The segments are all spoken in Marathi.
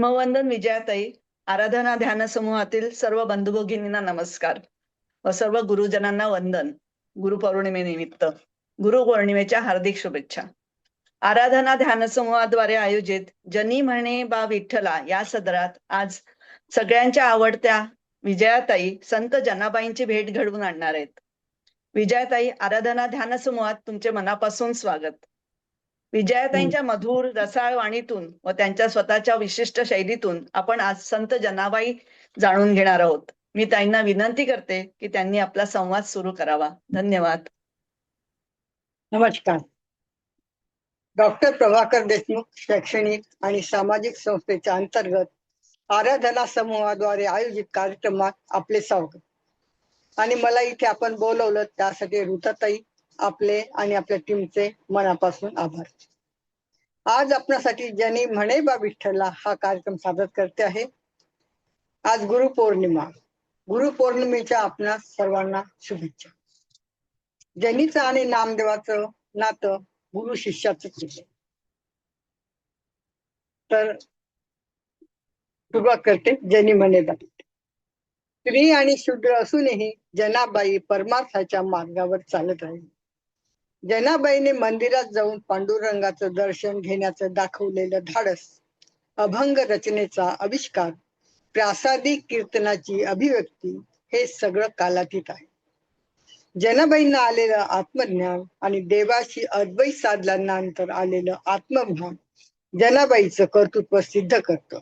आत्मवंदन विजयाताई, आराधना ध्यान समूहातील सर्व बंधू भगिनींना नमस्कार व सर्व गुरुजनांना वंदन. गुरुपौर्णिमेनिमित्त गुरुपौर्णिमेच्या हार्दिक शुभेच्छा. आराधना ध्यान समूहाद्वारे आयोजित जनी म्हणे बा विठ्ठला या सदरात आज सगळ्यांच्या आवडत्या विजयाताई संत जनाबाईंची भेट घडवून आणणार आहेत. विजयाताई, आराधना ध्यान समूहात तुमचे मनापासून स्वागत. विजयाताईंच्या मधुर रसाळ वाणीतून व त्यांच्या स्वतःच्या विशिष्ट शैलीतून आपण आज संत जनाबाई जाणून घेणार आहोत. मी ताईंना विनंती करते की त्यांनी आपला संवाद सुरू करावा. धन्यवाद. नमस्कार. डॉक्टर प्रभाकर देशमुख शैक्षणिक आणि सामाजिक संस्थेच्या अंतर्गत आराधना समूहाद्वारे आयोजित कार्यक्रमात आपले स्वागत. आणि मला इथे आपण बोलवलं त्यासाठी ऋताताई आपले आणि आपल्या टीमचे मनापासून आभार. आज आपणासाठी जनी म्हणे बा विठ्ठला हा कार्यक्रम सादर करते आहे. आज गुरुपौर्णिमा. गुरुपौर्णिमेच्या आपणास सर्वांना शुभेच्छा. जनीचं आणि नामदेवाचं नातं गुरु शिष्याचं केलं. तर सुरुवात करते जनी म्हणे बा. स्त्री आणि शूद्र असूनही जनाबाई परमार्थाच्या मार्गावर चालत राहिली. जनाबाईने मंदिरात जाऊन पांडुरंगाचं दर्शन घेण्याचं दाखवलेलं धाडस, अभंग रचनेचा आविष्कार, प्रासादिक कीर्तनाची अभिव्यक्ती हे सगळं कालातीत आहे. जनाबाईंना आलेलं आत्मज्ञान आणि देवाशी अद्वैत साधल्यानंतर आलेलं आत्मभान जनाबाईचं कर्तृत्व सिद्ध करतं.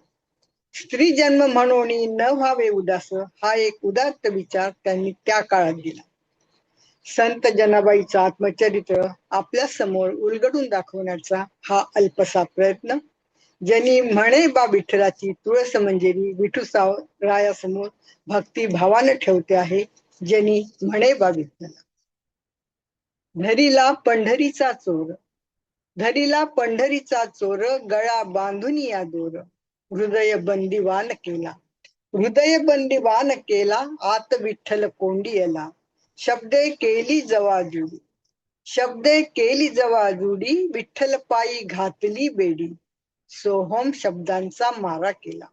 स्त्री जन्म म्हणून न व्हावे उदास हा एक उदात्त विचार त्यांनी त्या काळात दिला. संत जनाबाईचं आत्मचरित्र आपल्या समोर उलगडून दाखवण्याचा हा अल्पसा प्रयत्न जनी म्हणे बा विठ्ठलाची तुळस मंजिरी विठुरायासमोर भक्ती भावानं ठेवते आहे. जनी म्हणे बा विठ्ठला. धरीला पंढरीचा चोर, धरीला पंढरीचा चोर, गळा बांधून या दोर, हृदय बंदिवान केला, हृदय बंदिवान केला, आत विठ्ठल कोंडियला, शब्दे केली जवा जुडी, शब्दे केली जवा जुडी, विठ्ठल पायी घातली बेडी, सोहम शब्दांचा मारा केला,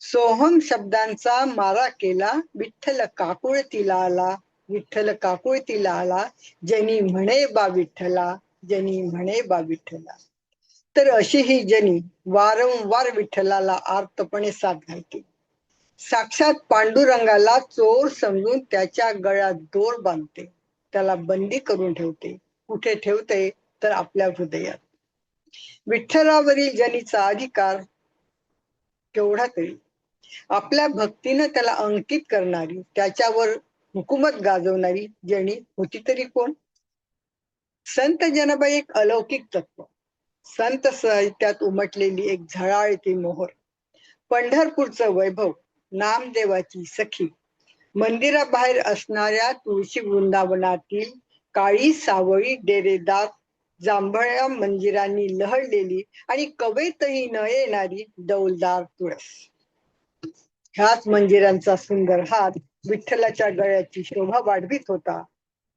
सोहम शब्दांचा मारा केला, विठ्ठल काकुळतीला आला, विठ्ठल काकुळतीला आला, जनी म्हणे बा विठ्ठला, जनी म्हणे बा विठ्ठला. तर अशी ही जनी वारंवार विठ्ठलाला आर्तपणे साथ घालते. साक्षात पांडुरंगाला चोर समजून त्याच्या गळ्यात दोर बांधते, त्याला बंदी करून ठेवते. कुठे ठेवते तर आपल्या हृदयात. विठ्ठलावरील जनीचा अधिकार केवढा तरी. आपल्या भक्तीनं त्याला अंकित करणारी, त्याच्यावर हुकूमत गाजवणारी जनी होती तरी कोण? संत जनाबाई एक अलौकिक तत्व, संत साहित्यात उमटलेली एक झळाळती मोहर, पंढरपूरचं वैभव, नामदेवाची सखी, मंदिराबाहेर असणाऱ्या तुळशी वृंदावनातील काळी सावळी डेरेदार जांभळ्या मंदिरांनी लहडलेली आणि कवेतही न येणारी डौलदार तुळस. ह्याच मंदिरांचा सुंदर हात विठ्ठलाच्या गळ्याची शोभा वाढवित होता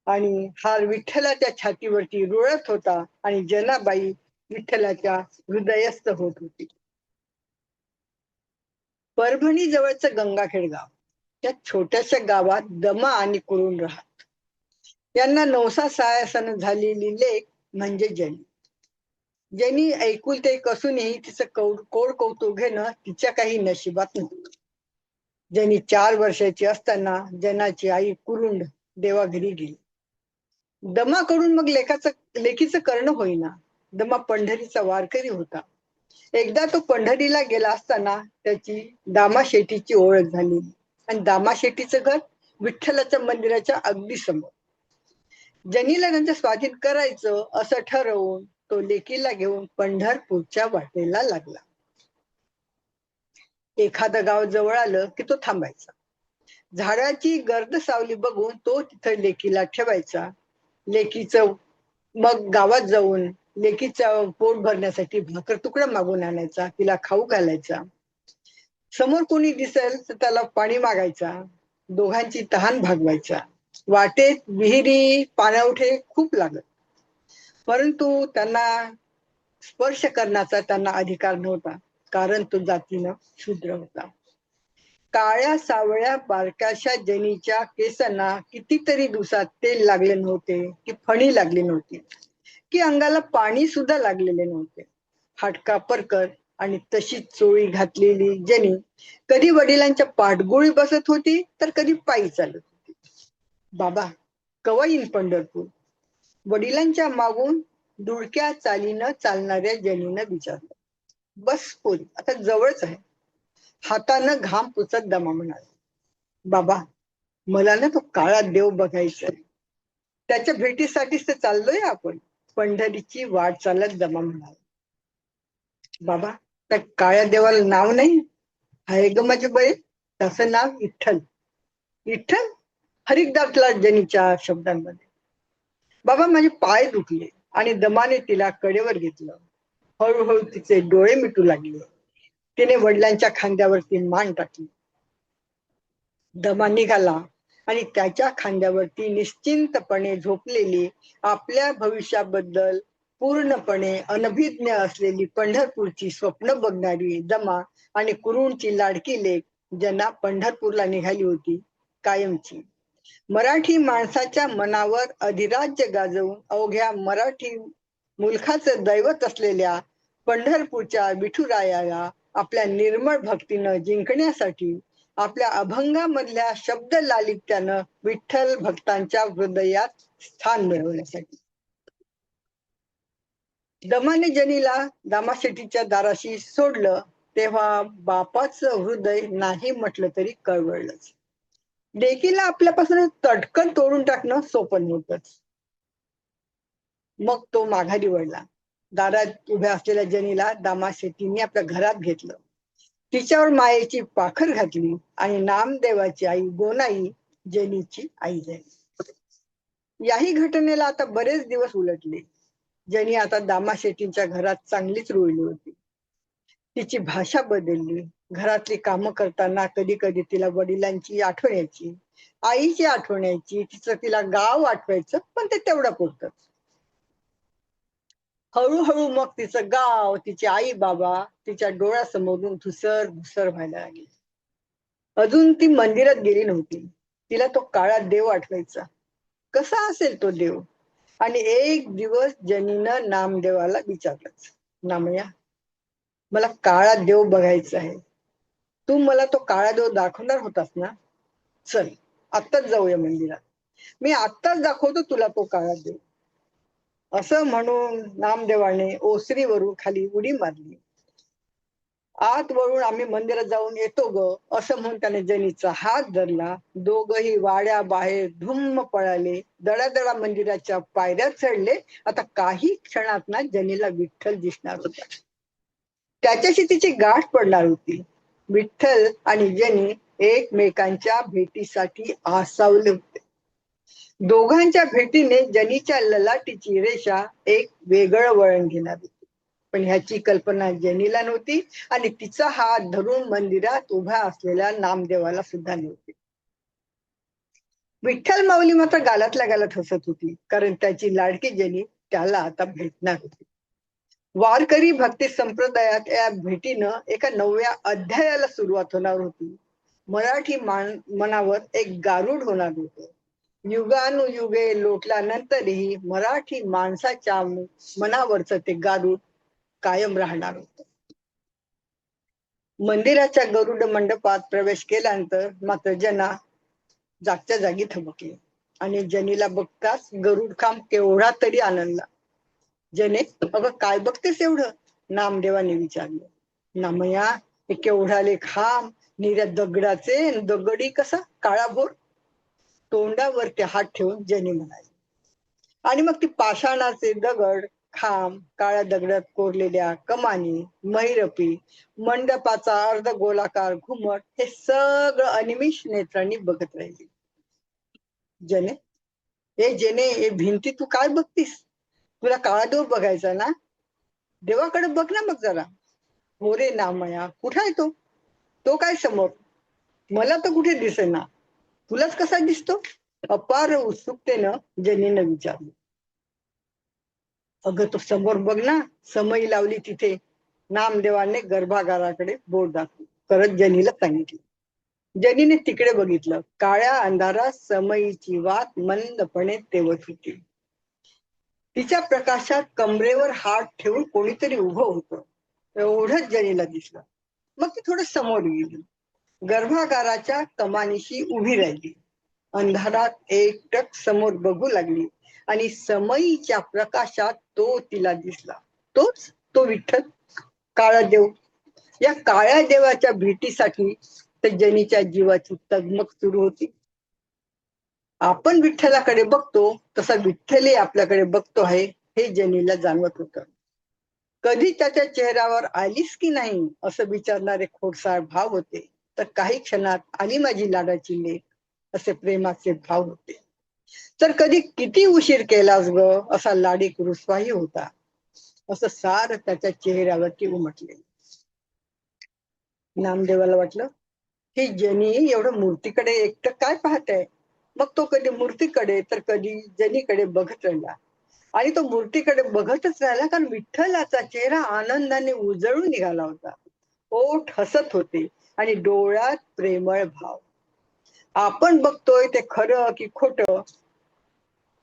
आणि हार विठ्ठलाच्या छातीवरती रुळत होता आणि जनाबाई विठ्ठलाच्या हृदयस्थ होत होती. परभणी जवळचं गंगाखेड गाव, त्या छोट्याशा गावात दमा आणि कुरुण राहत. यांना नवसा सायासानं झालेली लेक म्हणजे जनी. जनी ऐकुलते एक असूनही तिचं कोड कौतुक घेणं तिच्या काही नशिबात नव्हतं. जनी 4 वर्षाची असताना जनाची आई कुरुंड देवाघरी गेली. दमाकडून मग लेकीचं करणं होईना. दमा पंढरीचा वारकरी होता. एकदा तो पंढरीला गेला असताना त्याची दामाशेठीची ओळख झाली आणि दामाशेठीचं घर विठ्ठलाच्या मंदिराच्या अगदी समोर. जनीला त्यांचं स्वाधीन करायचं असं ठरवून तो लेकीला घेऊन पंढरपूरच्या वाटेला लागला. एखादं गाव जवळ आलं की तो थांबायचा. झाडाची गर्द सावली बघून तो तिथं लेकीला ठेवायचा. लेकीचं मग गावात जाऊन लेकीचा पोट भरण्यासाठी भाकर तुकडा मागून आणायचा, तिला खाऊ घालायचा. समोर कोणी दिसेल तर त्याला पाणी मागायचा, दोघांची तहान भागवायचा. वाटेत विहिरी पाणवठे खूप लागत, परंतु त्यांना स्पर्श करण्याचा त्यांना अधिकार नव्हता. कारण तो जातीनं शूद्र होता. काळ्या सावळ्या बारकाशा जनीच्या केसांना कितीतरी दिवसात तेल लागले नव्हते, की फणी लागली नव्हती, की अंगाला पाणी सुद्धा लागलेले नव्हते. फाटका परकर आणि तशीच चोळी घातलेली जनी कधी वडिलांच्या पाठगोळी बसत होती, तर कधी पायी चालत होती. बाबा, कवा येईन पंढरपूर? वडिलांच्या मागून दुडक्या चालीनं चालणाऱ्या जनीनं विचारलं. बस पोरी, आता जवळच आहे. हातानं घाम पुसत दमा म्हणाला. बाबा, मला ना तो काळा देव बघायचा आहे. त्याच्या भेटीसाठीच तर चाललोय आपण. पंढरीची वाट चालत दमा म्हणाला. बाबा, त्या काळ्या देवाला नाव नाही आहे ग माझे बळे. तसं नाव विठ्ठल. विठ्ठल हरिदासला जनीच्या शब्दांमध्ये. बाबा, माझे पाय दुखले आणि दमाने तिला कडेवर घेतलं. हळूहळू तिचे डोळे मिटू लागले. तिने वडिलांच्या खांद्यावरती मान टाकली. दमा निघाला आणि त्याच्या खांद्यावरती निश्चिंतपणे झोपलेली, आपल्या भविष्याबद्दल पूर्णपणे अनभिज्ञ असलेली पंढरपूरची स्वप्न बघणारी दमा आणि कुरूंची लाडकी लेक जना पंढरपूरला निघाली होती कायमची. मराठी माणसाच्या मनावर अधिराज्य गाजवून अवघ्या मराठी मुलखाचं दैवत असलेल्या पंढरपूरच्या विठुरायाला आपल्या निर्मळ भक्तीनं जिंकण्यासाठी, आपल्या अभंगामधल्या शब्द लालित्यानं विठ्ठल भक्तांच्या हृदयात स्थान मिळवण्यासाठी. दमाने जनीला दामाशेठीच्या दाराशी सोडलं तेव्हा बापाचं हृदय नाही म्हटलं तरी कळवळलंच. लेकीला आपल्यापासून तटकन तोडून टाकणं सोपं नव्हतंच. मग तो माघारी वळला. दारात उभ्या असलेल्या जनीला दामाशेठींनी आपल्या घरात घेतलं. तिच्यावर मायेची पाखर घातली आणि नामदेवाची आई गोनाई जनीची आई झाली. याही घटनेला आता बरेच दिवस उलटले. जनी आता दामाशेठींच्या घरात चांगलीच रुळली होती. तिची भाषा बदलली. घरातली कामं करताना कधी कधी तिला वडिलांची आठवण यायची, आईची आठवण यायची. तिला गाव आठवायचं, पण ते तेवढं पुरतच. हळूहळू मग तिचं गाव, तिचे आई बाबा तिच्या डोळ्यासमोरून धुसर धुसर व्हायला लागली. अजून ती मंदिरात गेली नव्हती. तिला तो काळा देव आठवायचा. कसा असेल तो देव? आणि एक दिवस जनीनं नामदेवाला विचारलंच, नामया, मला काळा देव बघायचा आहे. तू मला तो काळा देव दाखवणार होतास ना? चल, आत्ताच जाऊया मंदिरात. मी आत्ताच दाखवतो तुला तो काळा देव. असं म्हणून नामदेवाने ओसरीवरून खाली उडी मारली. आत वळून आम्ही मंदिरात जाऊन येतो ग, असं म्हणून त्याने जनीचा हात धरला. दोघही वाड्या बाहेर धुम्म पळाले. दडादडा मंदिराच्या पायऱ्या चढले. आता काही क्षणात ना जनीला विठ्ठल दिसणार होता. त्याच्याशी तिची गाठ पडणार होती. विठ्ठल आणि जनी एकमेकांच्या भेटीसाठी आसावले होते. दोघांच्या भेटीने जनीच्या ललाटीची रेषा एक वेगळं वळण घेणार होती. पण ह्याची कल्पना जनीला नव्हती आणि तिचा हात धरून मंदिरात उभा असलेल्या नामदेवाला सुद्धा नव्हती. विठ्ठल माऊली मात्र गालातल्या गालात हसत होती, कारण त्याची लाडकी जनी त्याला आता भेटणार होती. वारकरी भक्ती संप्रदायात या भेटीनं एका नव्या अध्यायाला सुरुवात होणार होती. मराठी मनावर एक गारुड होणार होतं. युगानुयुगे लोटल्यानंतरही मराठी माणसाच्या मनावरचं ते गारुड कायम राहणार होतं. मंदिराच्या गरुड मंडपात प्रवेश केल्यानंतर मात्र जना जागच्या जागी थबकली आणि जनीला बघताच गरुड खांब केवढा तरी आनंदला. जने, अगं काय बघतेस एवढं? नामदेवाने विचारलं. नामया, हे केवढाले खांब, निऱ्या दगडाचे, दगडी कसा काळाभोर? तोंडावरती हात ठेवून जनी म्हणाली. आणि मग ती पाषाणाचे दगड, खांब, काळ्या दगडात कोरलेल्या कमानी, महिरपी, मंडपाचा अर्ध गोलाकार घुमट हे सगळं अनिमिष नेत्रांनी बघत राहिली. जने, हे भिंती तू काय बघतीस? तुला काळा देव बघायचा ना? देवाकडे बघ ना मग जरा. हो रे नामया, कुठं आहे तो? तो काय समोर? मला तर कुठे दिसेना. तुलाच कसा दिसतो? अपार उत्सुकतेनं जनीनं विचारलं. अगं तो समोर बघ ना, समई लावली तिथे. नामदेवाने गर्भागाराकडे बोट दाखवून करत जनीला सांगितले. जनीने तिकडे बघितलं. काळ्या अंधारात समईची वात मंदपणे तेवत होती. तिच्या प्रकाशात कमरेवर हात ठेवून कोणीतरी उभं होतं एवढंच जनीला दिसलं. मग ती थोडं समोर गेली. गर्भागाराच्या कमानीशी उभी राहिली. अंधारात एकटक समोर बघू लागली आणि समईच्या प्रकाशात तो तिला दिसला. तोच तो विठ्ठल, काळा देव. या काळ्या देवाच्या भेटीसाठी तर जनीच्या जीवाची तगमग सुरू होती. आपण विठ्ठलाकडे बघतो तसा विठ्ठलही आपल्याकडे बघतो आहे हे जनीला जाणवत होतं. कधी त्याच्या चेहऱ्यावर आलीस की नाही असं विचारणारे खोडसाळ भाव होते, तर काही क्षणात आली माझी लाडाची लेक असे प्रेमाचे भाव होते. तर कधी किती उशीर केलास ग असा लाडीक रुसवाही होता. असं सार त्याच्या चेहऱ्यावरती उमटले. नामदेवाला वाटलं, ही जनी एवढं मूर्तीकडे एकटं काय पाहते. मग तो कधी मूर्तीकडे तर कधी जनीकडे बघत राहिला. आणि तो मूर्तीकडे बघतच राहिला, कारण विठ्ठलाचा चेहरा आनंदाने उजळून निघाला होता. ओठ हसत होते आणि डोळ्यात प्रेमळ भाव. आपण बघतोय ते खरं की खोटं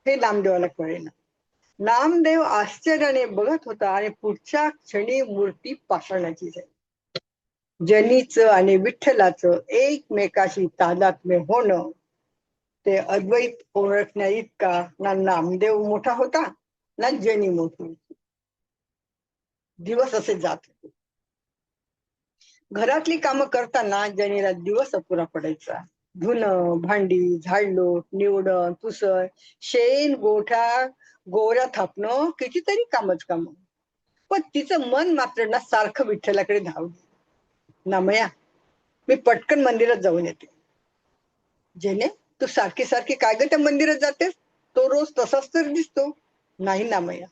हे नामदेवाला कळेना. नामदेव आश्चर्याने बघत होता आणि पुढच्या क्षणी मूर्ती पाषाणाची झाली. जनीचं आणि विठ्ठलाचं एकमेकाशी तादात्म्य होणं, ते अद्वैत ओळखण्या इतका ना नामदेव मोठा होता ना जनी मोठी होती. दिवस असे जात होते. घरातली कामं करताना जनीला दिवस अपुरा पडायचा. धुणं, भांडी, झाडलोट, निवडण, पुसण, शेण, गोठा, गोऱ्या थापणं, कितीतरी कामच काम. पण तिचं मन मात्र ना सारखं विठ्ठलाकडे धावलं. नामया, मी पटकन मंदिरात जाऊन येते. जेने, तू सारखी सारखी काय ग त्या मंदिरात जातेस? तो रोज तसाच तर दिसतो. नाही नामया,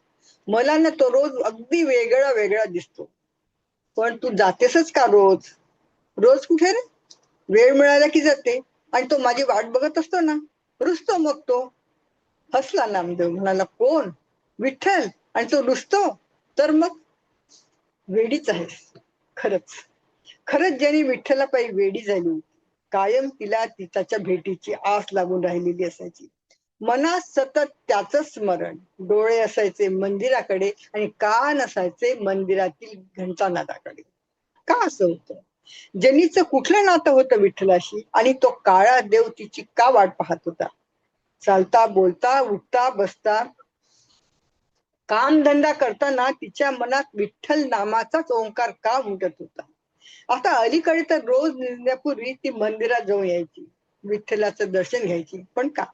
मला ना तो रोज अगदी वेगळा वेगळा दिसतो. पण तू जातेसच का रोज? रोज कुठे रे? वेळ मिळाला की जाते. आणि तो माझी वाट बघत असतो ना, रुसतो मग तो. हसला नामदेव, म्हणाला, कोण? विठ्ठल. आणि तो रुसतो? तर मग वेडीच आहेस. खरंच खरंच जनी विठ्ठलापायी वेडी झाली होती. कायम तिला त्याच्या भेटीची आस लागून राहिलेली असायची. मनात सतत त्याच स्मरण. डोळे असायचे मंदिराकडे आणि कान असायचे मंदिरातील घंटानादाकडे. का असं होतं? जनीचं कुठलं नातं होतं विठ्ठलाशी आणि तो काळा देव तिची का वाट पाहत होता? चालता बोलता उठता बसता काम धंदा करताना तिच्या मनात विठ्ठल नामाचाच ओंकार का उमटत होता? आता अलीकडे तर रोज निघण्यापूर्वी ती मंदिरात जाऊन यायची, विठ्ठलाचं दर्शन घ्यायची. पण का?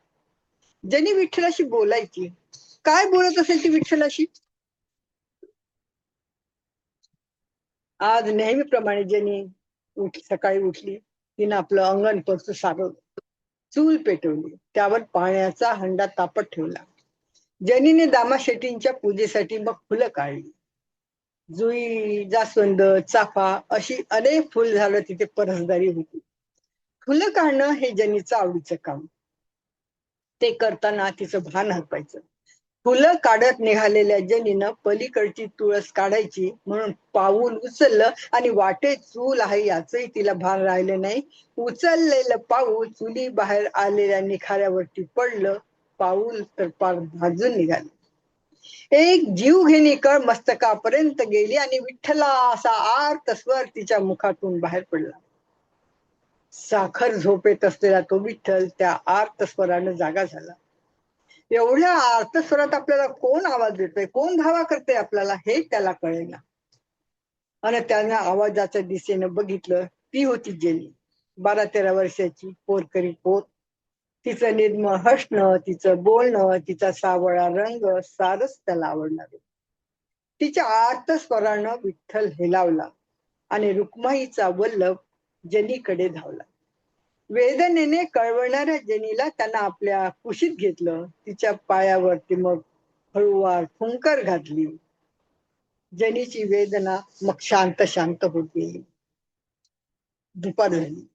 जनी विठ्ठलाशी बोलायची. काय बोलत असेल ती विठ्ठलाशी? आज नेहमीप्रमाणे जनी सकाळी उठली. तिनं आपलं अंगण परत सारवलं, चूल पेटवली, त्यावर पाण्याचा हंडा तापत ठेवला. जनीने दामाशेटींच्या पूजेसाठी मग फुलं काढली. जुई, जास्वंद, चाफा अशी अनेक फुल झाडं तिथे परसदारी होती. फुलं काढणं हे जनीचं आवडीचं काम. ते करताना तिचं भान हरपायचं. फुलं काढत निघालेल्या जनीनं पलीकडची तुळस काढायची म्हणून पाऊल उचललं आणि वाटेत चूल आहे याचंही तिला भान राहिलं नाही. उचललेलं पाऊल चुली बाहेर आलेल्या निखाऱ्यावरती पडलं. पाऊल तर पार भाजून निघालं. एक जीवघेणी कळ मस्तकापर्यंत गेली आणि विठ्ठला असा आर्त स्वर तिच्या मुखातून बाहेर पडला. साखर झोपेत असलेला तो विठ्ठल त्या आर्त स्वरानं जागा झाला. एवढ्या आर्त स्वरात आपल्याला कोण आवाज देतोय, कोण धावा करते आपल्याला, हे त्याला कळेना. आणि त्यानं आवाजाच्या दिशेनं बघितलं. ती होती जेनी, 12-13 वर्षाची पोरकरी पोर. तिचं निर्मळ हसणं, तिचं बोलणं, तिचा सावळा रंग सारच त्याला आवडणार. तिच्या आर्त स्वरानं विठ्ठल हेलावला आणि रुक्माईचा वल्लभ जनीकडे धावला. वेदनेने कळवणाऱ्या जनीला त्यांना आपल्या कुशीत घेतलं. तिच्या पायावरती मग हळूवार फुंकर घातली. जनीची वेदना मग शांत शांत होत गेली. दुपार झाली.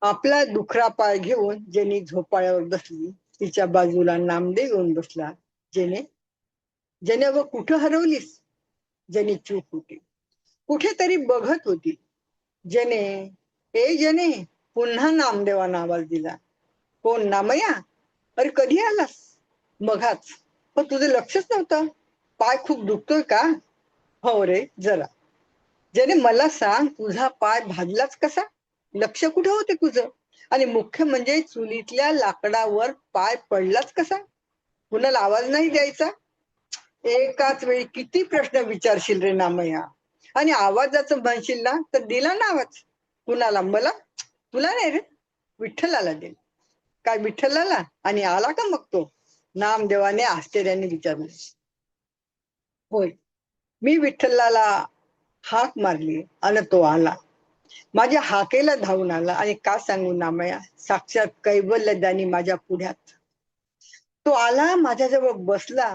आपला दुखरा पाय घेऊन जनी झोपाळ्यावर बसली. तिच्या बाजूला नामदेव येऊन बसला. जेने, जेने व कुठं हरवलीस? जनी चूप होती. कुठेतरी बघत होती. जने, ए जने, पुन्हा नामदेवानं आवाज दिला. कोण, नामया? अरे कधी आलास? मघाच. पण तुझं लक्षच नव्हतं. पाय खूप दुखतोय का? हो रे, जरा. जने, मला सांग, तुझा पाय भाजलाच कसा? लक्ष कुठे होते तुझं? आणि मुख्य म्हणजे चुलीतल्या लाकडावर पाय पडलाच कसा? कुणाला आवाज नाही द्यायचा? एकाच वेळी किती प्रश्न विचारशील रे नामया? आणि आवाजाचं म्हणशील ना तर दिला ना आवाज. कुणाला? मला? तुला नाही रे, विठ्ठलाला दिला. काय विठ्ठलाला? आणि आला का मग तो? नामदेवाने आश्चर्याने विचारले. होय, मी विठ्ठलाला हाक मारली आणि तो आला. माझ्या हाकेला धावून आला. आणि का सांगू नामया, साक्षात कैवल्यदानी माझ्या पुढ्यात. तो आला, माझ्याजवळ बसला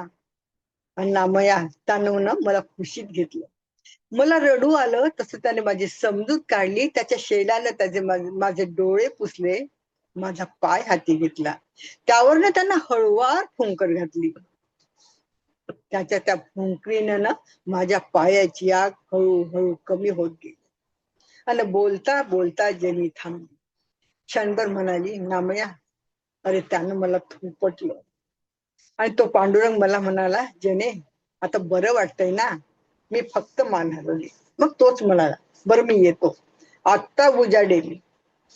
आणि नामया त्यानं मला खुशीत घेतलं. मला रडू आलं तसं त्याने माझी समजूत काढली. त्याच्या शेलानं त्याचे माझे डोळे पुसले, माझा पाय हाती घेतला. त्यावरनं त्यांना हळुवार फुंकर घातली. त्याच्या त्या फुंकरीनं ना माझ्या पायाची आग हळूहळू कमी होत गेली. आणि बोलता बोलता जनी थांबली. क्षणभर म्हणाली, नामया, अरे त्यानं मला थोपटलं. आणि तो पांडुरंग मला म्हणाला, जने, आता बरं वाटतंय ना? मी फक्त मान हलवली. मग तोच म्हणाला, बरं मी येतो. आत्ता उजाडेल,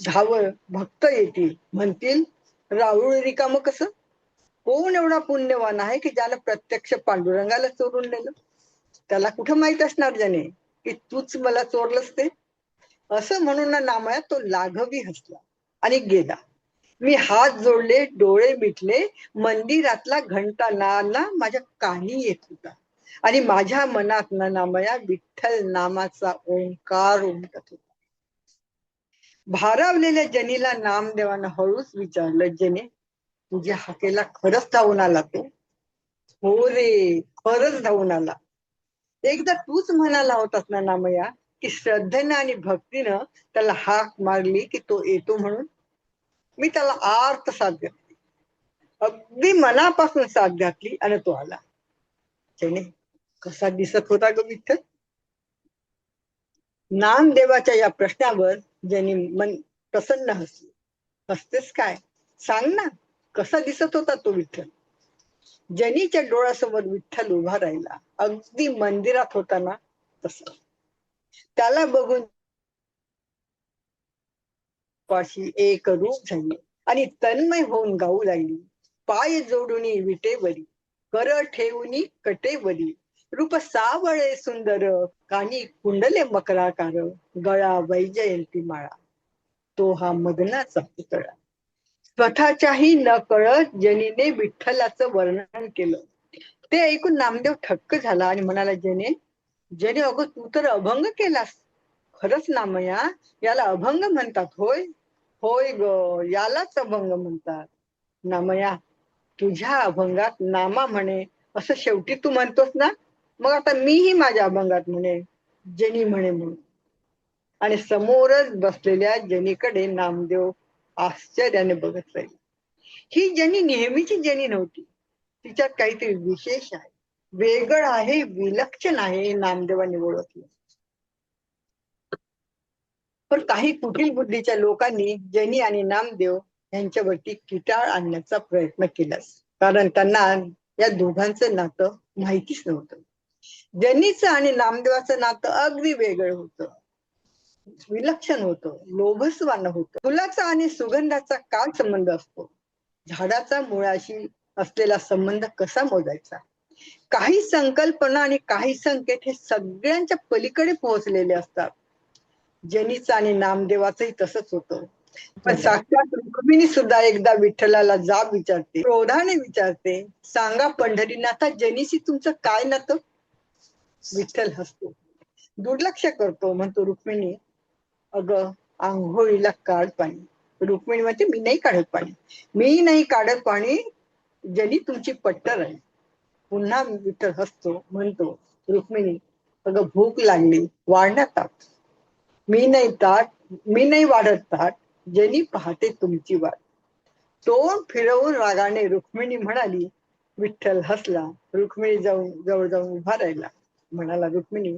धावळ भक्त येतील, म्हणतील राहुळ रिकामं कसं? कोण एवढा पुण्यवान आहे की ज्याला प्रत्यक्ष पांडुरंगाला चोरून नेलं? त्याला कुठं माहित असणार जने की तूच मला चोरलंस ते? असं म्हणून ना नामया तो लाघवी हसला आणि गेला. मी हात जोडले, डोळे मिटले. मंदिरातला घंटा नाना माझ्या कानी येत होता. आणि माझ्या मनात ना नामया विठ्ठल नामाचा ओंकार उमटत होता. भारावलेल्या जनीला नामदेवानं हळूच विचारलं, जने, तुझ्या हाकेला खरंच धावून आला तो? हो रे, खरंच धावून आला. एकदा तूच म्हणाला होतास ना नामया की श्रद्धेनं आणि भक्तीनं त्याला हाक मारली की तो येतो म्हणून. मी त्याला आर्त साथ घातली, अगदी मनापासून साथ घातली आणि तो आला. त्याने कसा दिसत होता ग विठ्ठल? नामदेवाच्या या प्रश्नावर ज्यांनी मन प्रसन्न हसली. हसतेस काय? सांग ना, कसा दिसत होता तो विठ्ठल? जनीच्या डोळ्यासमोर विठ्ठल उभा राहिला, अगदी मंदिरात होता ना तसा. त्याला बघून पाशी एक रूप झाली आणि तन्मय होऊन गाऊ लागली. पाय जोडुनी विटेवरी, कर ठेवुनी कटेवरी, रूप सावळे सुंदर, कानी कुंडले मकराकार, गळा वैजयंती माळा, तो हा मदनाचा पुतळा. स्वतःच्याही न कळत जनीने विठ्ठलाचं वर्णन केलं. ते ऐकून नामदेव थक्क झाला आणि म्हणाला, जने, जने, अगं तू तर अभंग केलास. खरंच नामया, याला अभंग म्हणतात होय? होय ग, यालाच अभंग म्हणतात. नामया, तुझ्या अभंगात नामा म्हणे असं शेवटी तू म्हणतोस ना, मग आता मीही माझ्या अभंगात म्हणे जनी म्हणे म्हणून. आणि समोरच बसलेल्या जनीकडे नामदेव आश्चर्याने बघत राहिले. ही जनी नेहमीची जनी नव्हती. तिच्यात काहीतरी विशेष आहे, वेगळं आहे, विलक्षण आहे, नामदेवाने ओळखलं. पण काही कुटील बुद्धीच्या लोकांनी जनी आणि नामदेव यांच्यावरती किटाळ आणण्याचा प्रयत्न केला, कारण त्यांना या दोघांचं नातं माहितीच नव्हतं. जनीचं आणि नामदेवाचं नातं अगदी वेगळं होतं, विलक्षण होतं, लोभसवान होतं. फुलाचा आणि सुगंधाचा काय संबंध असतो? झाडाचा मुळाशी असलेला संबंध कसा मोजायचा? काही संकल्पना आणि काही संकेत हे सगळ्यांच्या पलीकडे पोहोचलेले असतात. जनीचं आणि नामदेवाचंही तसंच होतं. पण साक्षात रुक्मिणी सुद्धा एकदा विठ्ठलाला जाब विचारते, क्रोधाने विचारते, सांगा पंढरीनाथा, जनीशी तुमचं काय नातं? विठ्ठल हसतो, दुर्लक्ष करतो, म्हणतो, रुक्मिणी, अगं आंघोळीला काढ पाणी. रुक्मिणी म्हणते, मी नाही काढत पाणी, मी नाही काढत पाणी, जनी तुमची पट्टर आहे. पुन्हा विठ्ठल हसतो, म्हणतो, रुक्मिणी, अगं भूक लागली, वाढण्यात ताट. मी नाही वाढत ताट, जनी पाहते तुमची वाट. तोंड फिरवून रागाने रुक्मिणी म्हणाली. विठ्ठल हसला. रुक्मिणी जवळ जाऊन उभा राहिला, म्हणाला, रुक्मिणी,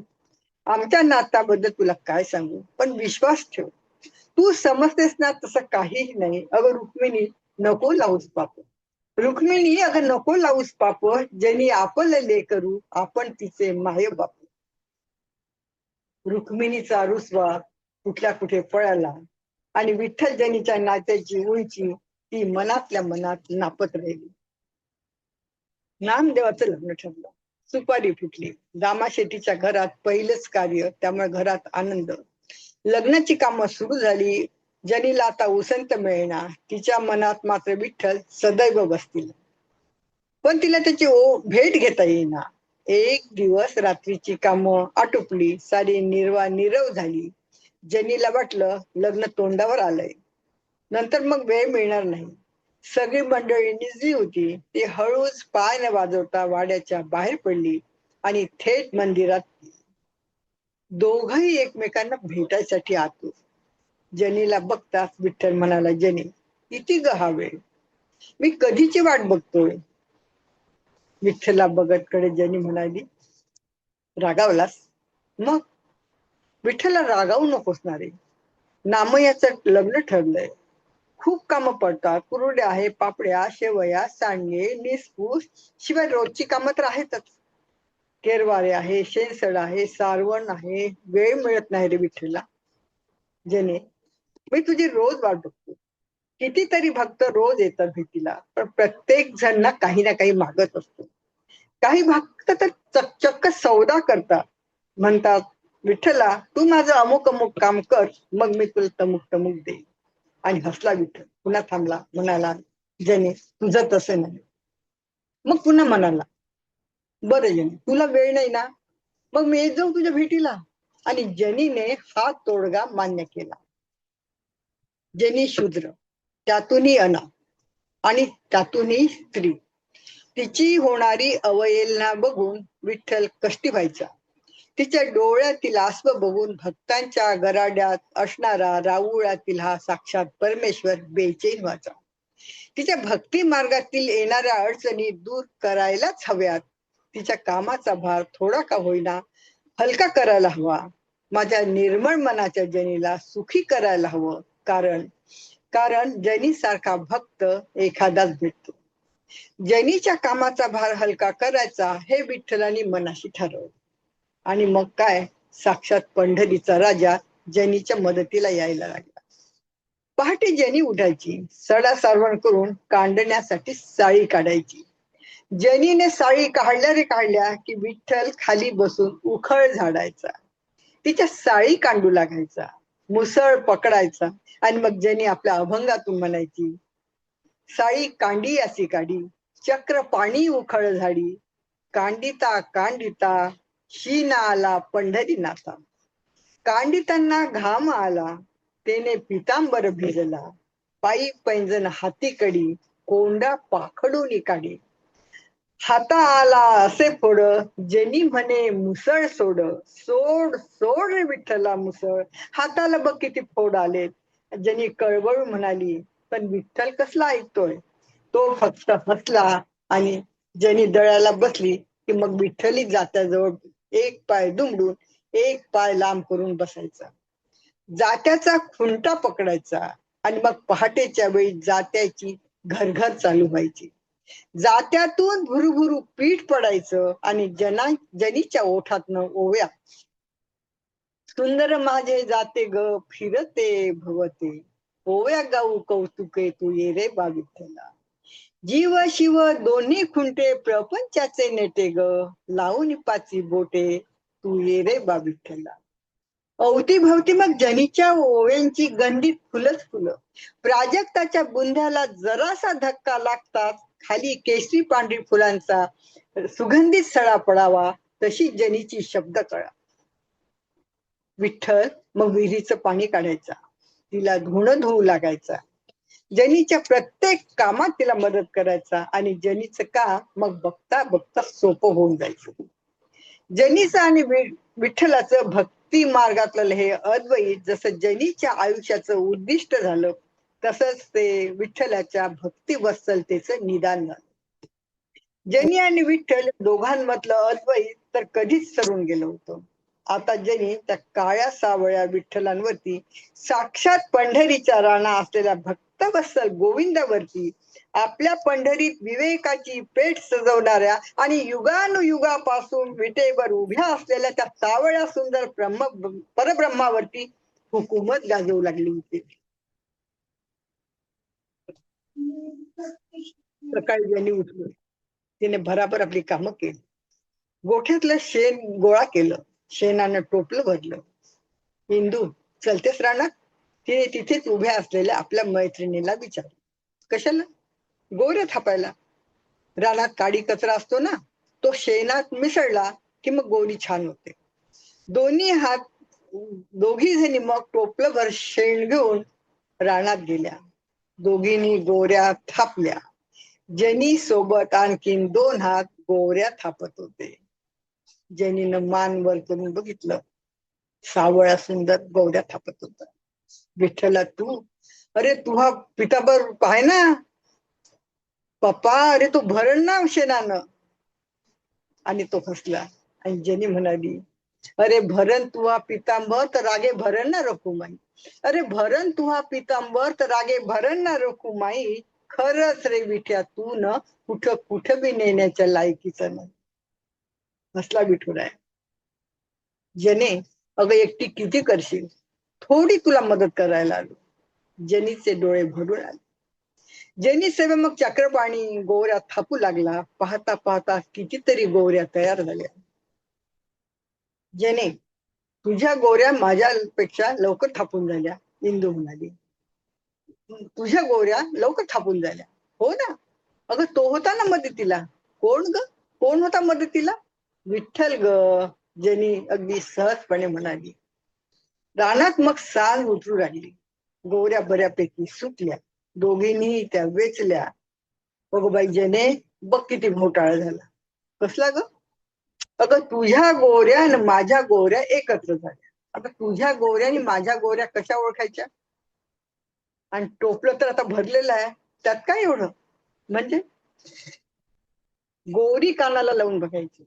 आमच्या नाताबद्दल तुला काय सांगू, पण विश्वास ठेव. तू समजतेस ना तसं काहीही नाही. अगं रुक्मिणी, नको लावूस पाप. रुक्मिणी, अगं नको लावूस पाप. ज्यांनी आपलं लेकरू, आपण तिचे माय बाप. रुक्मिणीचा रुसवा कुठल्या कुठे पळाला आणि विठ्ठल जनीच्या नात्याची उंची ती मनातल्या मनात नापत राहिली. नामदेवाचं लग्न ठरलं. सुपारी फुटली. दामाशेठीच्या घरात पहिलंच कार्य, त्यामुळे घरात आनंद. लग्नाची कामं सुरू झाली. जनीला आता उसंत मिळेना. तिच्या मनात मात्र विठ्ठल सदैव बसतील, पण तिला त्याची भेट घेता येईना. एक दिवस रात्रीची कामं आटोपली, सारी नीरव झाली. जनीला वाटलं लग्न तोंडावर आलंय, नंतर मग वेळ मिळणार नाही. सगळी मंडळी निजली होती. ती हळूच पाय न वाजवता वाड्याच्या बाहेर पडली आणि थेट मंदिरात. दोघही एकमेकांना भेटायसाठी आतुर. जनीला बघताच विठ्ठल म्हणाला, जनी, किती ग हा वेळ, मी कधीची वाट बघतोय. विठ्ठला बघत कडे जनी म्हणाली, रागावलास? मग विठ्ठला रागावू नकोस ना रे. नामयाचं लग्न ठरलंय. खूप कामं पडतात. कुरड्या आहे, पापड्या, शेवया, सांडगे, निसपूस, शिवाय रोजची कामं तर आहेतच. केरवारे आहे, शेणसड आहे, सारवण आहे. वेळ मिळत नाही रे विठ्ठला. जने, मी तुझी रोज वाट बघतो. कितीतरी भक्त रोज येतात भेटीला, पण प्रत्येक जण ना काही ना काही मागत असतो. काही भक्त तर चक्क सौदा करतात. म्हणतात, विठ्ठला तू माझं अमुक अमुक काम कर, मग मी तुला तमुक तमुक देईन. आणि हसला विठ्ठल. पुन्हा थांबला, म्हणाला, जने, तुझं तसं नाही. मग पुन्हा म्हणाला, बरं जनी, तुला वेळ नाही ना, मग मी येत जाऊ तुझ्या भेटीला. आणि जनीने हा तोडगा मान्य केला. जनी शूद्र, त्यातूनही अनाथ आणि त्यातूनही स्त्री. तिची होणारी अवहेलना बघून विठ्ठल कष्टी व्हायचा. तिच्या डोळ्यातील आसव बघून भक्तांच्या गराड्यात असणारा राऊळातील हा साक्षात परमेश्वर बेचैन व्हायचा. तिच्या भक्ती मार्गातील येणाऱ्या अडचणी दूर करायलाच हव्यात. तिच्या कामाचा भार थोडा का होईना हलका करायला हवा. माझ्या निर्मळ मनाच्या जनीला सुखी करायला हवं. कारण कारण जनी सारखा भक्त एखादाच भेटतो. जनीच्या कामाचा भार हलका करायचा हे विठ्ठलानी मनाशी ठरवलं. आणि मग काय, साक्षात पंढरीचा राजा जनीच्या मदतीला यायला लागला. पहाटे जनी उठायची, सडा सारवण करून कांडण्यासाठी साळी काढायची. जनीने साळी काढल्या रे काढल्या की विठ्ठल खाली बसून उखळ झाडायचा. तिच्या साळी कांडू लागायचा. मुसळ पकडायचा आणि मग जनी आपल्या अभंगातून म्हणायची, साळी कांडी अशी काढी, चक्र पाणी उखळ झाडी, कांडिता कांडिता शीना आला पंढरी नाथा. कांडितांना घाम आला, तेने पितांबर भिजला, पायी पैंजण हाती कडी, कोंडा पाखडून काढी. हाता आला असे फोड, जनी म्हणे मुसळ सोड, सोड सोड रे विठ्ठला मुसळ. हाताला बघ किती फोड आलेत. जनी कळवळून म्हणाली, पण विठ्ठल कसला ऐकतोय. तो फक्त हसला आणि जनी दळाला बसली की मग विठ्ठली जात्याजवळ एक पाय दुमडून एक पाय लांब करून बसायचा. जात्याचा खुंटा पकडायचा आणि मग पहाटेच्या वेळी जात्याची घरघर चालू व्हायची. जात्यातून भुरुभुरु पीठ पडायचं आणि जनीच्या ओठातनं ओव्या, सुंदर माझे जाते ग फिरते भवते, ओव्या गाऊ कौतुके तू ये रे बा विठ्ठला. जीव शिव दोन्ही खुंटे प्रपंचाचे नेटे ग, लावून पाची बोटे तू ये रे बा विठ्ठला. अवतीभवती मग जनीच्या ओव्यांची गंधीत फुलच फुलं. प्राजक्ताच्या बुंध्याला जरासा धक्का लागतात खाली केशरी पांढरी फुलांचा सुगंधित सळा पडावा, तशी जनीची शब्द कळा. विठ्ठल मग विहिरीचं पाणी काढायचा, तिला धुणं धुवू लागायचा. जनीच्या प्रत्येक कामात तिला मदत करायचा आणि जनीचं काम मग बघता बघता सोपं होऊन जायचं. जनीचं आणि विठ्ठलाचं भक्ती मार्गातलं हे अद्वैत जसं जनीच्या आयुष्याचं उद्दिष्ट झालं, तसंच ते विठ्ठलाच्या भक्ती वत्सलतेचं निदान झालं. जनी आणि विठ्ठल दोघांमधलं अद्वैत तर कधीच सरून गेलं होतं. आता जनी त्या काळ्या सावळ्या विठ्ठलांवरती, साक्षात पंढरीचा राणा असलेल्या भक्तवत्सल गोविंदावरती, आपल्या पंढरीत विवेकाची पेठ सजवणाऱ्या आणि युगानुयुगापासून विटेवर उभ्या असलेल्या त्या सावळ्या सुंदर परब्रह्मावरती हुकूमत गाजवू लागली होती. सकाळी ज्यांनी उठलं तिने भराभर आपली कामं केली. गोठ्यातलं शेण गोळा केलं, शेणानं टोपलं भरलं. इंदू चलतेस रानात? तिने तिथेच उभ्या असलेल्या आपल्या मैत्रिणीला विचारलं. कशाला? गोऱ्या थापायला. रानात काडी कचरा असतो ना, तो शेणात मिसळला की मग गोरी छान होते. दोघी जणी मग टोपलं भर शेण घेऊन रानात गेल्या. दोघींनी गोऱ्या थापल्या. जनी सोबत आणखीन 2 हात गोऱ्या थापत होते. जनीनं मान वर करून बघितलं. सावळा सुंदर गोऱ्या थापत होता. विठ्ठला तू, अरे तुहा पिताबर पाय ना पप्पा, अरे तो भरण ना शेणानं. आणि तो हसला आणि जनी म्हणाली, अरे भरण तुहा पितांबर तर रागे भरण ना रखू माई. अरे भरण तुहा पितांबर तर रागे भरण ना रखू माई. खरंच रे विठ्या, तू न कुठं कुठं बी नेण्याच्या लायकीचं नाही. हसला विठुराय. जने, अगं एकटी किती करशील, थोडी तुला मदत करायला आलो. जनीचे डोळे भरून आले. जनी सेवे मग चक्रपाणी गोऱ्या थापू लागला. पाहता पाहता कितीतरी गोऱ्या तयार झाल्या. जने, तुझ्या गोऱ्या माझ्यापेक्षा लवकर थापून झाल्या. इंदू म्हणाली, तुझ्या गोऱ्या लवकर थापून झाल्या हो ना. अगं तो होता ना मदतीला. कोण ग? कोण होता मदतीला? विठ्ठल ग, जनी अगदी सहजपणे म्हणाली. रानात मग सांज उतरू लागली. गोऱ्या बऱ्यापैकी सुटल्या. दोघींनी त्या वेचल्या. अगं बाई जने, बघ किती घोटाळा झाला. कसला ग? अगं तुझ्या गोऱ्या आणि माझ्या गोऱ्या एकत्र झाल्या. आता तुझ्या गोऱ्या आणि माझ्या गोऱ्या कशा ओळखायच्या? आणि टोपलं तर आता भरलेलं आहे, त्यात काय एवढं? म्हणजे गोरी कानाला लावून बघायची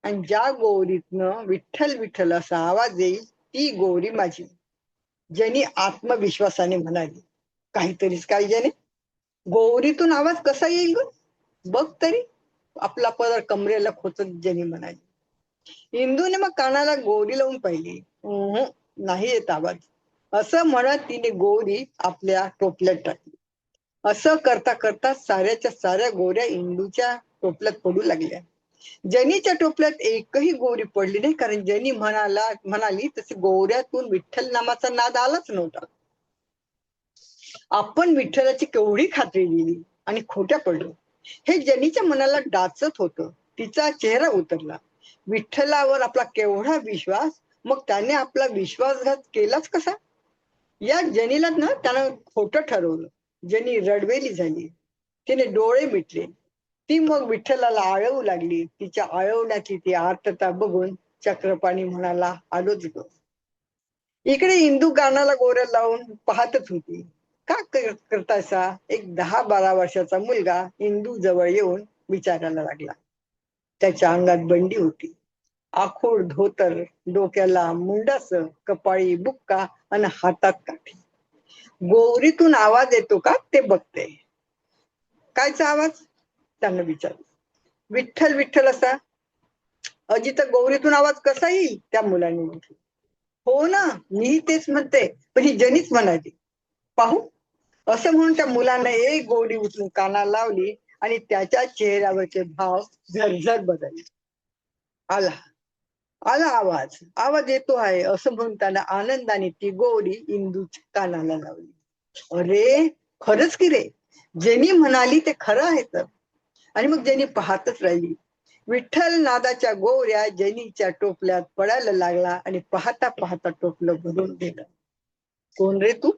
आणि ज्या गोरीतनं विठ्ठल विठ्ठल असा आवाज येईल ती गोरी माझी. जनी आत्मविश्वासाने म्हणाली. काहीतरीच काय जने, गोरीतून आवाज कसा येईल ग? बघ तरी. आपला पदर कमरेला खोचत जनी म्हणाली. इंदूने मग कानाला गोरी लावून पाहिली. नाही येत आवाज. असं म्हणत तिने गोरी आपल्या टोपल्यात टाकली. असं करता करता साऱ्याच्या साऱ्या गोऱ्या इंदूच्या टोपल्यात पडू लागल्या. जनीच्या टोपल्यात एकही गोरी पडली नाही, कारण जनी म्हणाली तसे गोऱ्यातून विठ्ठल नामाचा नाद आलाच नव्हता. आपण विठ्ठलाची केवढी खात्री दिली आणि खोट्या पडलो, हे जनीच्या मनाला डाचत होतं. तिचा चेहरा उतरला. विठ्ठलावर आपला केवढा विश्वास, मग त्याने आपला विश्वासघात केलाच कसा? या जनीला ना त्यानं खोटं ठरवलं. जनी रडवेली झाली. तिने डोळे मिटले. ती मग विठ्ठलाला आळवू लागली. तिच्या आळवण्याची ती आर्तता बघून चक्रपाणी म्हणाला, आलोच ग. इकडे इंदू कानाला गोऱ्या लावून पाहतच होती. का करतायसा? एक 10-12 वर्षाचा मुलगा इंदू जवळ येऊन विचारायला लागला. त्याच्या अंगात बंडी होती, आखूड धोतर, डोक्याला मुंडास, कपाळी बुक्का आणि हातात काठी. गोरीतून आवाज येतो का ते बघते. कायचा आवाज? त्यानं विचारलं. विठ्ठल विठ्ठल असा. अजित गौरीतून आवाज कसा येईल? त्या मुलाने म्हटलं. हो ना, मी तेच म्हणते, पण ही जनीच म्हणाली. पाहू. असं म्हणून त्या मुलाने एक गोरी उचलून कानाला लावली आणि त्याच्या चेहऱ्यावरचे भाव झरझर बदलले. आला आला आवाज, आवाज येतो आहे असं म्हणून त्याला आनंदाने ती गोरी इंदूच्या कानाला लावली. अरे खरंच की रे, जेनी म्हणाली ते खरं आहे तर. आणि मग जेनी पाहतच राहिली. विठ्ठल नादाच्या गोऱ्या जेनीच्या टोपल्यात पडायला लागला आणि पाहता पाहता टोपलं भरून गेलं. कोण रे तू?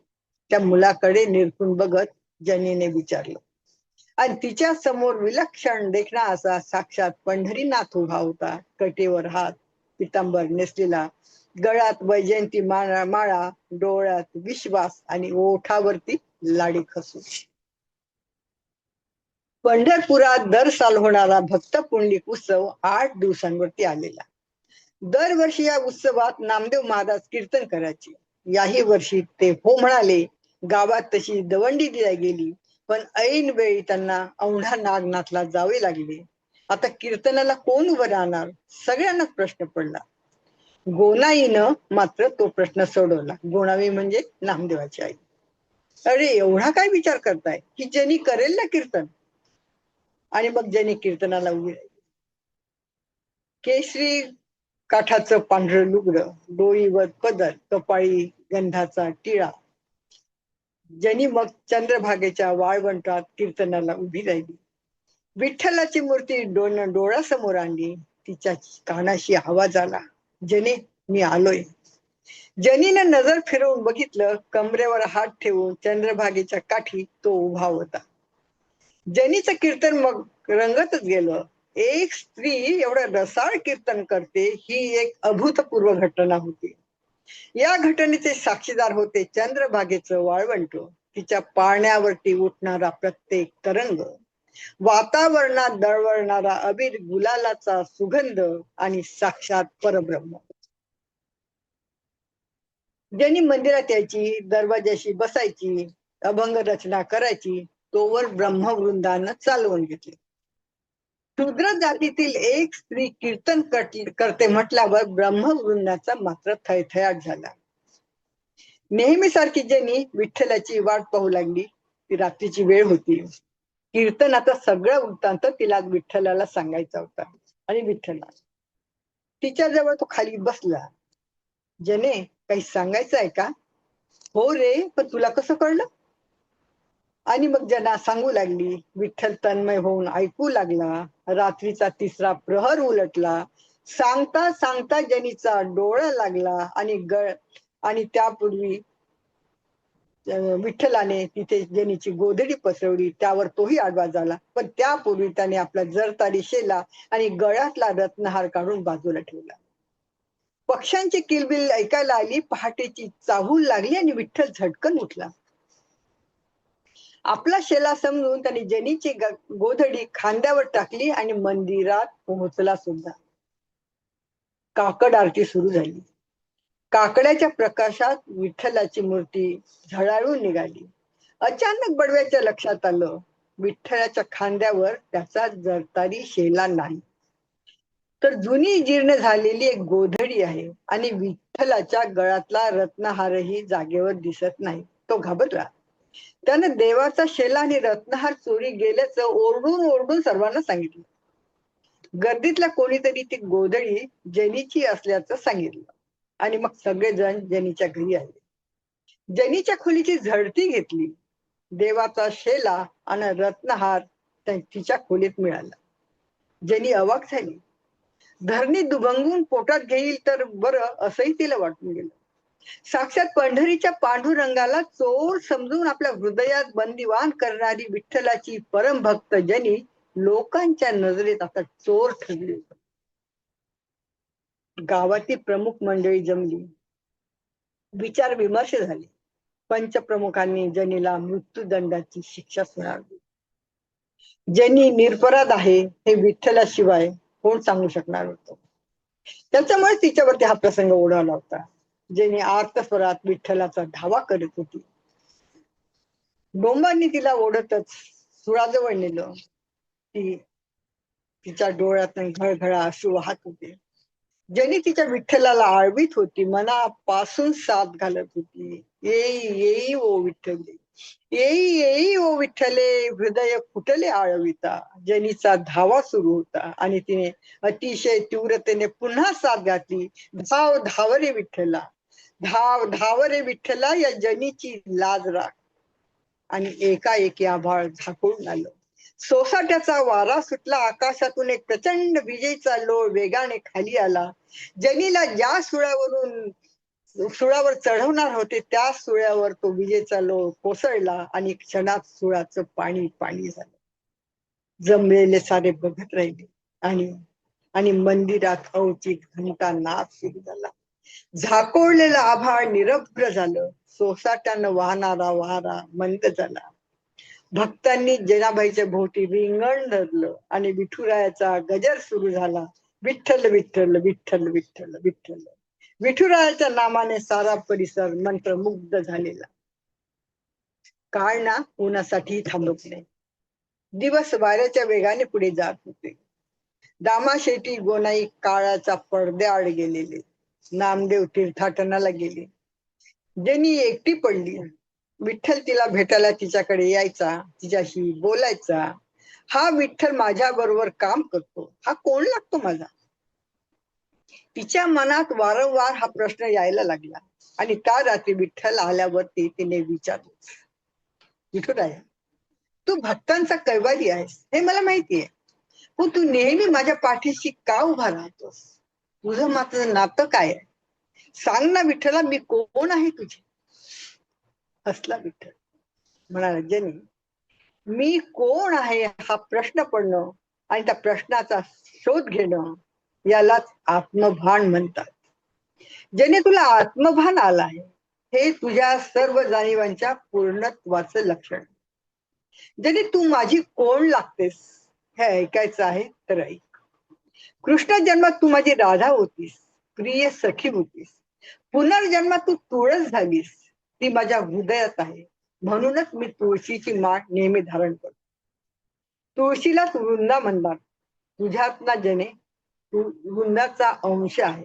त्या मुलाकडे निरखून बघत जनीने विचारलं. आणि तिच्या समोर विलक्षण देखणा असा साक्षात पंढरीनाथ उभा होता. कटेवर हात, पितांबर नेसलेला, गळ्यात वैजयंती माळा, डोळ्यात विश्वास आणि ओठावरती लाडी खसून. पंढरपुरात दर साल होणारा भक्त पुंडलिक उत्सव 8 दिवसांवरती आलेला. दरवर्षी या उत्सवात नामदेव महाराज कीर्तन करायचे. याही वर्षी ते हो म्हणाले. गावात तशी दवंडी दिली गेली, पण ऐन वेळी त्यांना औंढा नागनाथला जावे लागले. आता कीर्तनाला कोण उभं राहणार, सगळ्यांनाच प्रश्न पडला. गोनाईनं मात्र तो प्रश्न सोडवला. गोणाई म्हणजे नामदेवाची आई. अरे एवढा काय विचार करताय, की ज्यांनी करेल ना कीर्तन. आणि मग ज्यांनी कीर्तनाला उभी राहिली. केशरी काठाचं पांढरं लुगडं, डोईवर पदर, कपाळी गंधाचा टिळा. ज्यांनी मग चंद्रभागेच्या वाळवंटात कीर्तनाला उभी राहिली. विठ्ठलाची मूर्ती डोळ्यासमोर आणली. तिच्या कानाशी आवाज आला, जने मी आलोय. जनीने नजर फिरवून बघितलं. कमरेवर हात ठेवून चंद्रभागेच्या काठी तो उभा होता. जनीचं कीर्तन मग रंगतच गेलं. एक स्त्री एवढं रसाळ कीर्तन करते, ही एक अभूतपूर्व घटना होती. या घटनेचे साक्षीदार होते चंद्रभागेचं वाळवंट, तिच्या पाण्यावरती उठणारा प्रत्येक तरंग, वातावरणात दळवळणारा अबीर गुलालाचा सुगंध आणि साक्षात परब्रह्म. ज्यांनी मंदिरात यायची, दरवाजाशी बसायची, अभंग रचना करायची, तोवर ब्रह्मवृंदानं चालवून घेतले. शूद्र जातीतील एक स्त्री कीर्तन करते म्हटल्यावर ब्रह्मवृंदाचा मात्र थैथयाट झाला. नेहमीसारखी ज्यांनी विठ्ठलाची वाट पाहू लागली. ती रात्रीची वेळ होती. कीर्तनाचा सगळा वृत्तांत तिला विठ्ठलाला सांगायचा होता. आणि विठ्ठला तिच्याजवळ तो खाली बसला. जने काही सांगायचं आहे का? हो रे, पण तुला कसं कळलं? आणि मग जना सांगू लागली. विठ्ठल तन्मय होऊन ऐकू लागला. रात्रीचा 3रा प्रहर उलटला. सांगता सांगता जनीचा डोळा लागला आणि त्यापूर्वी विठ्ठलाने तिथे जनीची गोधडी पसरवली. त्यावर तोही आडवा झाला. पण त्यापूर्वी त्याने आपला जरतारी शेला आणि गळ्यातला रत्नहार काढून बाजूला ठेवला. पक्ष्यांची किलबिल ऐकायला आली. पहाटेची चाहूल लागली आणि विठ्ठल झटकन उठला. आपला शेला समजून त्याने जनीची गोधडी खांद्यावर टाकली आणि मंदिरात पोहोचला सुद्धा. काकड आरती सुरू झाली. काकड्याच्या प्रकाशात विठ्ठलाची मूर्ती झळाळून निघाली. अचानक बडव्याच्या लक्षात आलं, विठ्ठलाच्या खांद्यावर त्याचा जरतारी शेला नाही, तर जुनी जीर्ण झालेली एक गोधडी आहे. आणि विठ्ठलाच्या गळ्यातला रत्नहारही जागेवर दिसत नाही. तो घाबरला. त्यानं देवाचा शेला आणि रत्नहार चोरी गेल्याचं ओरडून ओरडून सर्वांना सांगितलं. गर्दीतल्या कोणीतरी ती गोधडी जनीची असल्याचं सांगितलं. आणि मग सगळेजण जनीच्या घरी आले. जनीच्या खोलीची झडती घेतली. देवाचा शेला आणि रत्नहार तिच्या खोलीत मिळाला. जनी अवाक झाली. धरणी दुभंगून पोटात घेईल तर बरं, असंही तिला वाटून गेलं. साक्षात पंढरीच्या पांडुरंगाला चोर समजून आपल्या हृदयात बंदिवान करणारी विठ्ठलाची परमभक्त जनी लोकांच्या नजरेत आता चोर ठरली. गावातील प्रमुख मंडळी जमली. विचार विमर्श झाले. पंचप्रमुखांनी जनीला मृत्यूदंडाची शिक्षा सुनावली. जनी निरपराध आहे हे विठ्ठलाशिवाय कोण सांगू शकणार होतं. त्याच्यामुळे तिच्यावरती हा प्रसंग ओढवला होता. जनी आर्तस्वरात विठ्ठलाचा धावा करत होती. डोंबांनी तिला ओढतच सुळाजवळ नेलं. तिच्या डोळ्यातून घळघळा अश्रू वाहत होते. जनी तिच्या विठ्ठलाला आळवीत होती. मनापासून साथ घालत होती. येई येई ओ विठ्ठले, येई येई ओ विठ्ठले, हृदय फुटले आळविता. जनीचा धावा सुरू होता आणि तिने अतिशय तीव्रतेने पुन्हा साथ घातली. धाव धाव रे विठ्ठला, धाव धाव रे विठ्ठला, या जनीची लाज राख. आणि एकाएकी आभाळ झाकून आलं. सोसाट्याचा वारा सुटला. आकाशातून एक प्रचंड विजेचा लोळ वेगाने खाली आला. जनीला ज्या सुळावर चढवणार होते त्या सुळ्यावर तो विजेचा लोळ कोसळला आणि क्षणात सुळाचं पाणी पाणी झालं. जमलेले सारे बघत राहिले. आणि मंदिरात अवचित घंटा नाद सुरू झाला. झाकोळलेलं आभाळ निरभ्र झालं. सोसाट्यानं वाहणारा वारा मंद झाला. भक्तांनी जनाबाईच्या भोवती रिंगण धरलं आणि विठुरायाचा गजर सुरू झाला. विठ्ठल विठ्ठल विठ्ठल विठ्ठल विठ्ठल. विठुरायाच्या नामाने सारा परिसर मंत्रमुग्ध झालेला. काळ ना कोणासाठी थांबत नाही. दिवस वाऱ्याच्या वेगाने पुढे जात होते. दामाशेठी गोनाई काळाच्या पडद्याआड गेलेले. नामदेव तीर्थाटनाला गेले. ज्यांनी एकटी पडली, विठ्ठल तिला भेटायला तिच्याकडे यायचा, तिच्याशी बोलायचा. हा विठ्ठल माझ्या बरोबर काम करतो, हा कोण लागतो माझा? तिच्या मनात वारंवार हा प्रश्न यायला लागला. आणि त्या रात्री विठ्ठल आल्यावरती तिने विचारलं, विठुराया, तू भक्तांचा कैवारी आहेस हे मला माहितीये, पण तू नेहमी माझ्या पाठीशी का उभा राहतोस? तुझं मात्र नातं काय आहे? सांग ना विठ्ठला, मी कोण आहे तुझे? हसला विठ्ठल, म्हणाला, जनी, मी कोण आहे हा प्रश्न पडणं आणि त्या प्रश्नाचा शोध घेणं यालाच आत्मभान म्हणतात. ज्याने तुला आत्मभान आला आहे, हे तुझ्या सर्व जाणीवांच्या पूर्णत्वाचं लक्षण. ज्याने तू माझी कोण लागतेस हे ऐकायचं आहे तर ऐक. कृष्ण जन्मात तू माझी राधा होतीस, प्रिय सखी होतीस. पुनर्जन्मात तू तुळस झालीस, ती माझ्या हृदयात आहे. म्हणूनच मी तुळशीची माळ नेहमी धारण करतो. तुळशीलाच वृंदा म्हणतात. तुझ्यात ना जने तू वृंदाचा अंश आहे,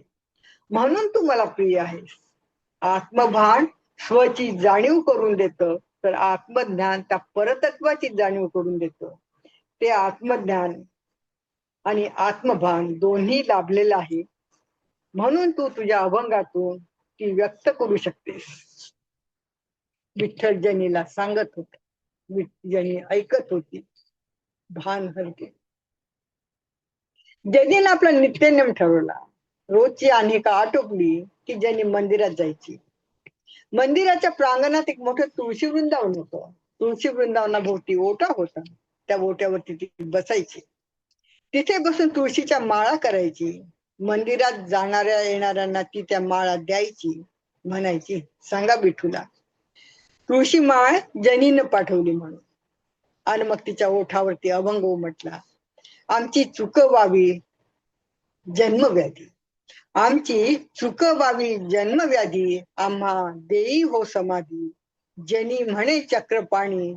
म्हणून तू मला प्रिय आहेस. आत्मभान स्वची जाणीव करून देतं, तर आत्मज्ञान त्या परतत्वाची जाणीव करून देतं. ते आत्मज्ञान आणि आत्मभान दोन्ही लाभलेलं आहे, म्हणून तू तुझ्या अभंगातून ती व्यक्त करू शकतेस. विठ्ठल जनीला सांगत होत, जनी ऐकत होती. भान हरके. जनीनं आपला नित्यनेम ठरवला. रोजची अनेका आटोपली की जनी मंदिरात जायची. मंदिराच्या प्रांगणात एक मोठं तुळशी वृंदावन होतं. तुळशी वृंदावनाभोवती ओटा होता. त्या ओट्यावरती ती बसायची. तिथे बसून तुळशीच्या माळा करायची. मंदिरात जाणाऱ्या येणाऱ्यांना ती त्या माळा द्यायची. म्हणायची, सांगा विठूला तुळशी माळ जनीनं पाठवली म्हणून. आणि मग तिच्या ओठावरती अभंग उमटला. आमची चुक व्हावी जन्मव्याधी, आमची चुक व्हावी जन्मव्याधी, आम्हा देई हो समाधी. जनी म्हणे चक्रपाणी,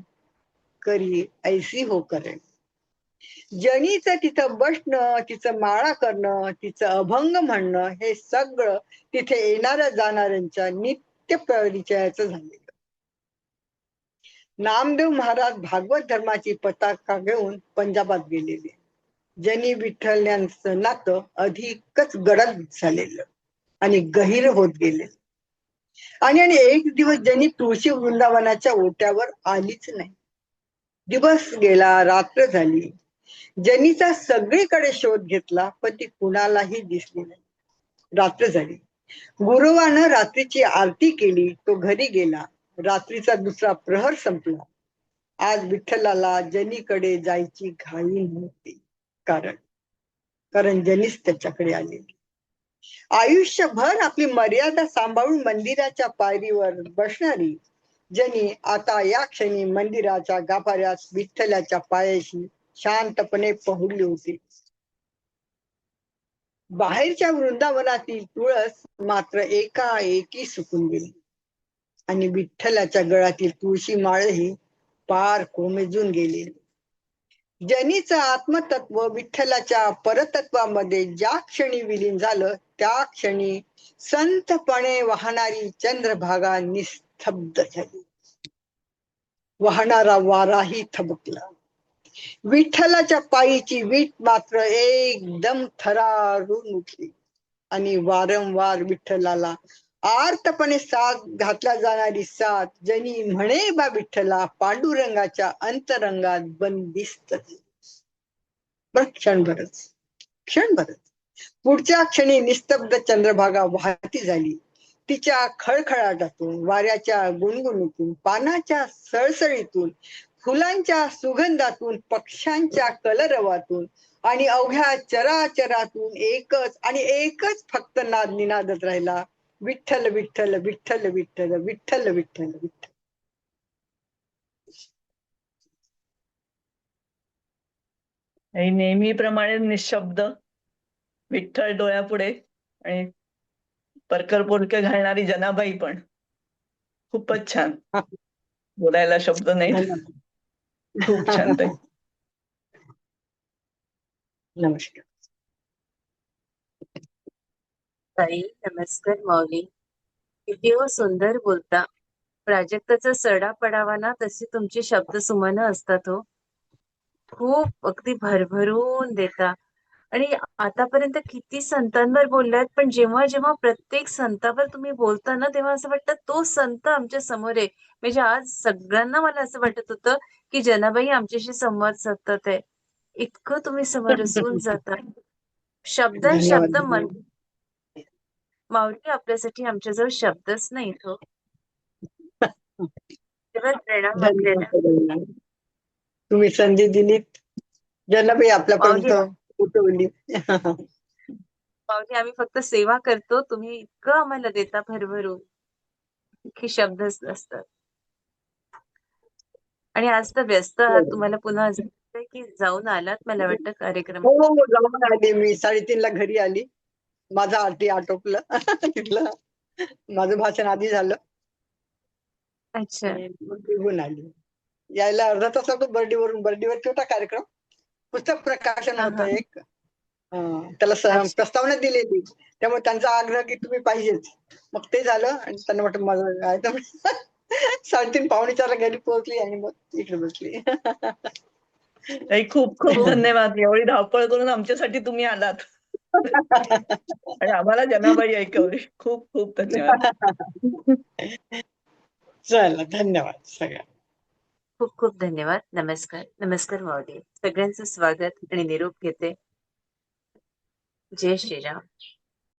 करी ऐसी हो करेन. जनीचं तिथं बसणं, तिचं माळा करणं, तिचं अभंग म्हणणं, हे सगळं तिथे येणाऱ्या जाणाऱ्यांच्या नित्य परिचयाचं झालेलं. नामदेव महाराज भागवत धर्माची पताका घेऊन पंजाबात गेलेले. जनी विठ्ठल यांचं नातं अधिकच गडद झालेलं आणि गहिर होत गेले. आणि एक दिवस जनी तुळशी वृंदावनाच्या ओट्यावर आलीच नाही. दिवस गेला, रात्र झाली. जनीचा सगळीकडे शोध घेतला, पण ती कुणालाही दिसली नाही. रात्र झाली. गुरुवानं रात्रीची आरती केली. तो घरी गेला. रात्रीचा दुसरा प्रहर संपला. आज विठ्ठलाला जनीकडे जायची घाई नव्हती. कारण जनीच त्याच्याकडे आलेली. आयुष्यभर आपली मर्यादा सांभाळून मंदिराच्या पायरीवर बसणारी जनी आता या क्षणी मंदिराच्या गाभाऱ्यात विठ्ठलाच्या पायाशी शांतपणे पहुडली होती. बाहेरच्या वृंदावनातील तुळस मात्र एकाएकी सुकून गेली आणि विठ्ठलाच्या गळातील तुळशी माळही पार कोमेजून गेली. जनीचं आत्मतत्व विठ्ठलाच्या परतत्वामध्ये ज्या क्षणी विलीन झालं, त्या क्षणी संतपणे वाहणारी चंद्रभागा निस्तब्ध झाली. वाहणारा वाराही थबकला. विठ्ठलाच्या पायीची वीट मात्र एकदम थरारून उठली आणि वारंवार विठ्ठलाला आर्तपणे साथ घातला जाणारी साथ जनी म्हणे बा विठ्ठला पांडुरंगाच्या अंतरंगात बंदिस्त झाली. क्षणभरच पुढच्या क्षणी निस्तब्ध चंद्रभागा वाहती झाली. तिच्या खळखळाटातून, वाऱ्याच्या गुणगुणीतून, पानाच्या सळसळीतून, फुलांच्या सुगंधातून, पक्ष्यांच्या कलरवातून आणि अवघ्या चराचरातून एकच फक्त नाद निनादत राहिला, विठ्ठल विठ्ठल विठ्ठल विठ्ठल विठ्ठल विठ्ठल विठ्ठल. नेहमीप्रमाणे निशब्द विठ्ठल डोळ्यापुढे आणि परकर पोलके घालणारी जनाबाई पण. खूपच छान. बोलायला शब्द नाहीत. धन्यवाद. खूप छान ताई. नमस्कार. ताई नमस्कार माऊली. किती हो सुंदर बोलता. प्राजक्ताचा सडा पडावा ना तशी तुमची शब्दसुमनं असतात हो. खूप अगदी भरभरून देता. आणि आतापर्यंत किती संतांवर बोललात, पण जेव्हा जेव्हा प्रत्येक संतावर तुम्ही बोलता ना तेव्हा असं वाटतं तो संत आमच्या समोर आहे. म्हणजे आज सगळ्यांना मला असं वाटत होतं की जनाबाई आमच्याशी संवाद साधतात आहे. इतकं तुम्ही समरसून जाता. शब्द धन्यवाद. शब्द मन. माऊली आपल्यासाठी आमच्याजवळ शब्दच नाहीत हो. तेव्हा प्रणाम आपल्याला. धन्यवाद. तुम्ही संधी दिलीत, जनाबाई आपल्यापर्यंत माऊली पोहोचवली. माऊली आम्ही फक्त सेवा करतो, तुम्ही इतकं आम्हाला देता भरभरून की शब्दच नसतात. आणि आज तर व्यस्त आहात, तुम्हाला पुन्हा असं वाटतंय की जाऊन आलात मला वाटतं कार्यक्रम. हो हो, जाऊन आली मी. 3:30ला घरी आली. माझं आरती आटोपलं. तिथलं माझं भाषण आधी झालं अच्छा. आणि मग निघून आली. यायला अर्धा तास लागतो बर्डीवर छोटा कार्यक्रम. पुस्तक प्रकाशन हा होतं हा. एक. त्याला अच्छा. प्रस्तावना दिलेली, त्यामुळे त्यांचा आग्रह की तुम्ही पाहिजेच. मग ते झालं आणि त्यांना म्हटलं माझं काय तर 3:30 पावणे 4ला घरी पोहोचली आणि मग इकडे बसली. ताई खूप खूप खूप धन्यवाद. एवढी धावपळ करून आमच्यासाठी तुम्ही आलात. आणि आम्हाला जनाबाई ऐकवली. खूप खूप धन्यवाद. चला, धन्यवाद सगळ्या. खूप खूप धन्यवाद. नमस्कार. नमस्कार माऊली. सगळ्यांचं स्वागत आणि निरोप घेते. जय श्रीराम.